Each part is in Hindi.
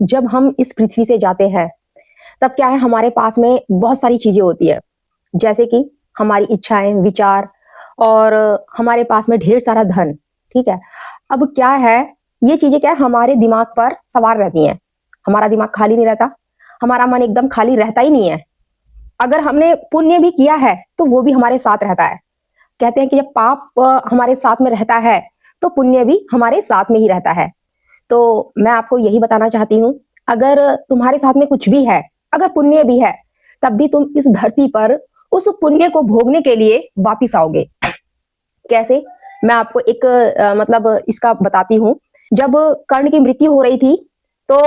जब हम इस पृथ्वी से जाते हैं, तब क्या है हमारे पास में बहुत सारी चीज़ें होती हैं। जैसे कि हमारी इच्छाएँ, विचार और हमारे पास में ढेर सारा धन, ठीक है? अब क्या है, ये चीज़ें क्या है हमारे दिमाग पर सवार रहती हैं। हमारा दिमाग खाली नहीं रहता, हमारा मन एकदम खाली रहता ही नहीं है। अगर हमने पुण्य भी किया है, तो वो भी हमारे साथ रहता है। कहते हैं कि जब पाप हमारे साथ में रहता है, तो पुण्य भी हमारे साथ में ही रहता है। तो मैं आपको यही बताना चाहती हूँ, अगर तुम्हारे साथ में कुछ भी है, अगर पुण्य भी है, तब भी तुम इस धरती पर उस पुण्य को भोगने के लिए वापिस आओगे। कैसे? मैं आपको एक मतलब इसका बताती हूँ। जब कर्ण की मृत्यु हो रही थी, तो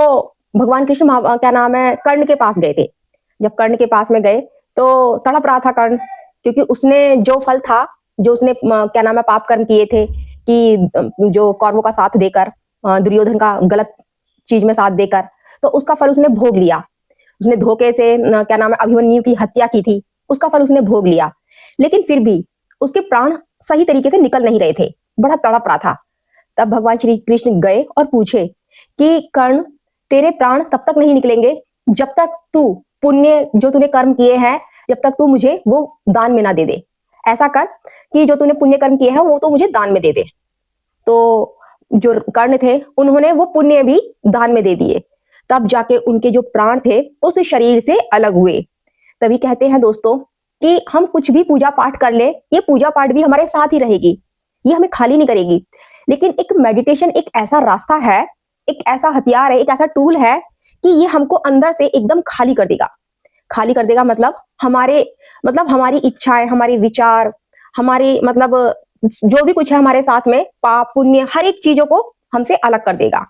भगवान कृष्ण क्या नाम है, कर्ण के पास गए थे। जब कर्ण के पास में गए, तो तड़प रहा था कर्ण, क्योंकि उसने जो फल था, जो उसने क्या नाम है, पाप कर्म किए थे कि जो कौरवों का साथ देकर, दुर्योधन का गलत चीज़ में साथ देकर, तो उसका फल उसने भोग लिया। उसने धोखे से क्या नाम है, अभिमन्यु की हत्या की थी, उसका फल उसने भोग लिया। लेकिन फिर भी उसके प्राण सही तरीके से निकल नहीं रहे थे, बड़ा तड़प रहा था। तब भगवान श्री कृष्ण गए और पूछे कि कर्ण, तेरे प्राण तब तक नहीं निकलेंगे जब तक तू पुण्य जो तूने कर्म किए हैं, जब तक तू मुझे वो दान में ना दे दे। ऐसा कर कि जो तूने पुण्य कर्म किए हैं वो तो मुझे दान में दे दे। तो जो कर्ण थे, उन्होंने वो पुण्य भी दान में दे दिए। तब जाके उनके जो प्राण थे उस शरीर से अलग हुए। तभी कहते हैं दोस्तों कि हम कुछ भी पूजा पाठ कर ले, ये पूजा पाठ भी हमारे साथ ही रहेगी, ये हमें खाली नहीं करेगी। लेकिन एक मेडिटेशन एक ऐसा रास्ता है, एक ऐसा हथियार है, एक ऐसा टूल है कि ये हमको अंदर से एकदम खाली कर देगा। खाली कर देगा मतलब हमारी इच्छाएं, हमारे विचार, हमारी मतलब जो भी कुछ है हमारे साथ में, पाप पुण्य हर एक चीजों को हमसे अलग कर देगा।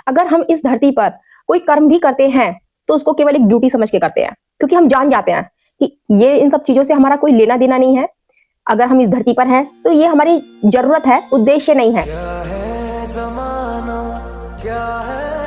अगर हम इस धरती पर कोई कर्म भी करते हैं, तो उसको केवल एक ड्यूटी समझ के करते हैं, क्योंकि हम जान जाते हैं कि ये इन सब चीजों से हमारा कोई लेना देना नहीं है। अगर हम इस धरती पर हैं, तो ये हमारी जरूरत है, उद्देश्य नहीं है। क्या है ज़माना, क्या है